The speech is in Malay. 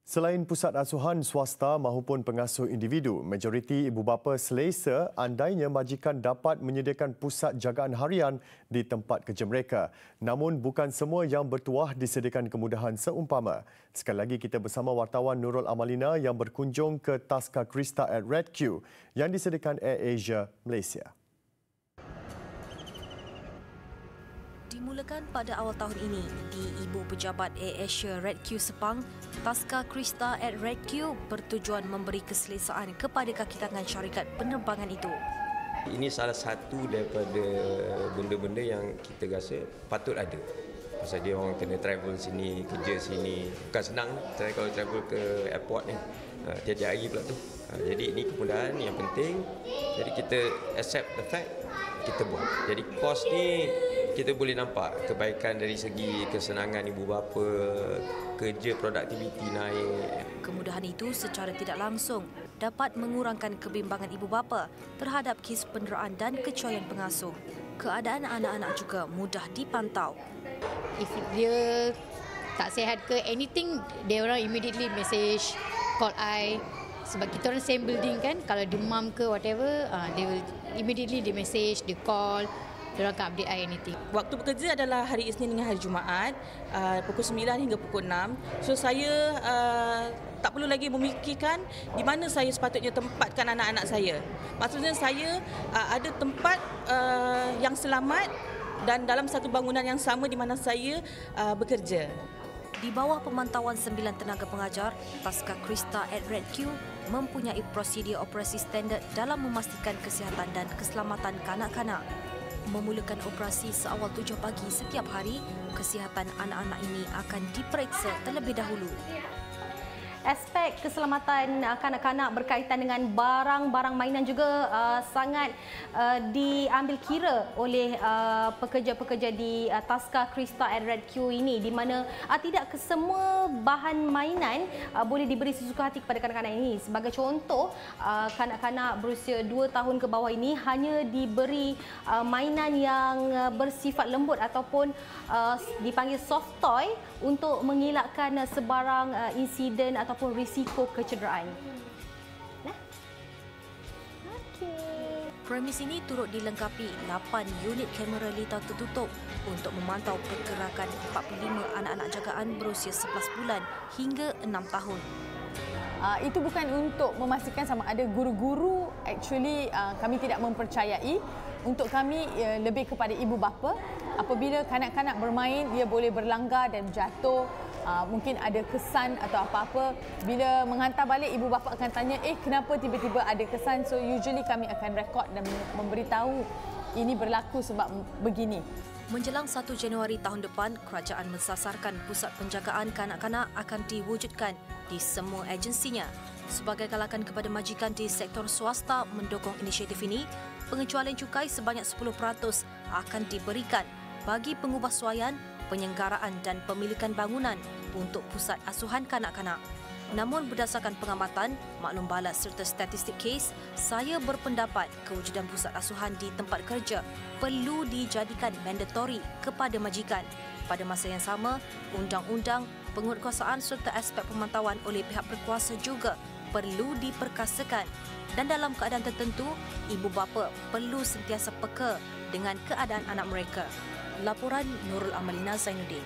Selain pusat asuhan swasta maupun pengasuh individu, majoriti ibu bapa selesa andainya majikan dapat menyediakan pusat jagaan harian di tempat kerja mereka. Namun bukan semua yang bertuah disediakan kemudahan seumpama. Sekali lagi kita bersama wartawan Nurul Amalina yang berkunjung ke Taska Krista at Red Q yang disediakan Air Asia Malaysia. Dimulakan pada awal tahun ini di Ibu Pejabat Air Asia Red Q Sepang, Taska Krista at Red Q bertujuan memberi keselesaan kepada kaki tangan syarikat penerbangan itu. Ini salah satu daripada benda-benda yang kita rasa patut ada. Pasal dia orang kena travel sini, kerja sini. Bukan senang kalau travel ke airport ni. Tiap-tiap hari pula tu. Jadi ini kemudahan yang penting. Jadi kita accept the fact, kita buat. Jadi kos ni kita boleh nampak kebaikan dari segi kesenangan ibu bapa, kerja produktiviti naik. Kemudahan itu secara tidak langsung dapat mengurangkan kebimbangan ibu bapa terhadap kes penderaan dan kecoyan pengasuh. Keadaan anak-anak juga mudah dipantau. If dia tak sihat ke anything, dia orang immediately message, call I. Sebab kita orang same building kan, kalau demam ke whatever, they will immediately they message, they call. Diorang akan update I anything. Waktu bekerja adalah hari Isnin dengan hari Jumaat, pukul 9 hingga pukul 6. So saya tak perlu lagi memikirkan di mana saya sepatutnya tempatkan anak-anak saya. Maksudnya saya ada tempat yang selamat dan dalam satu bangunan yang sama di mana saya bekerja. Di bawah pemantauan 9 tenaga pengajar, Taska Krista at Red Q mempunyai prosedur operasi standard dalam memastikan kesihatan dan keselamatan kanak-kanak. Memulakan operasi seawal 7 pagi setiap hari, kesihatan anak-anak ini akan diperiksa terlebih dahulu. Aspek keselamatan kanak-kanak berkaitan dengan barang-barang mainan juga sangat diambil kira oleh pekerja-pekerja di Taska Krista at Red Q ini, di mana tidak kesemua bahan mainan boleh diberi sesuka hati kepada kanak-kanak ini. Sebagai contoh, kanak-kanak berusia 2 tahun ke bawah ini hanya diberi mainan yang bersifat lembut ataupun dipanggil soft toy untuk mengelakkan sebarang insiden ataupun risiko kecederaan. Premis ini turut dilengkapi 8 unit kamera litar tertutup untuk memantau pergerakan 45 anak-anak jagaan berusia 11 bulan hingga 6 tahun. Itu bukan untuk memastikan sama ada guru-guru actually kami tidak mempercayai. Untuk kami lebih kepada ibu bapa. Apabila kanak-kanak bermain, dia boleh berlanggar dan jatuh. Mungkin ada kesan atau apa-apa. Bila menghantar balik, ibu bapa akan tanya, kenapa tiba-tiba ada kesan? So usually kami akan rekod dan memberitahu ini berlaku sebab begini. Menjelang 1 Januari tahun depan, kerajaan mensasarkan pusat penjagaan kanak-kanak akan diwujudkan di semua agensinya. Sebagai galakan kepada majikan di sektor swasta mendukung inisiatif ini, pengecualian cukai sebanyak 10% akan diberikan bagi pengubahsuaian, penyenggaraan dan pemilikan bangunan untuk pusat asuhan kanak-kanak. Namun berdasarkan pengamatan, maklum balas serta statistik kes, saya berpendapat kewujudan pusat asuhan di tempat kerja perlu dijadikan mandatory kepada majikan. Pada masa yang sama, undang-undang, penguatkuasaan serta aspek pemantauan oleh pihak berkuasa juga perlu diperkasakan. Dan dalam keadaan tertentu, ibu bapa perlu sentiasa peka dengan keadaan anak mereka. Laporan Nurul Amalina Zainuddin.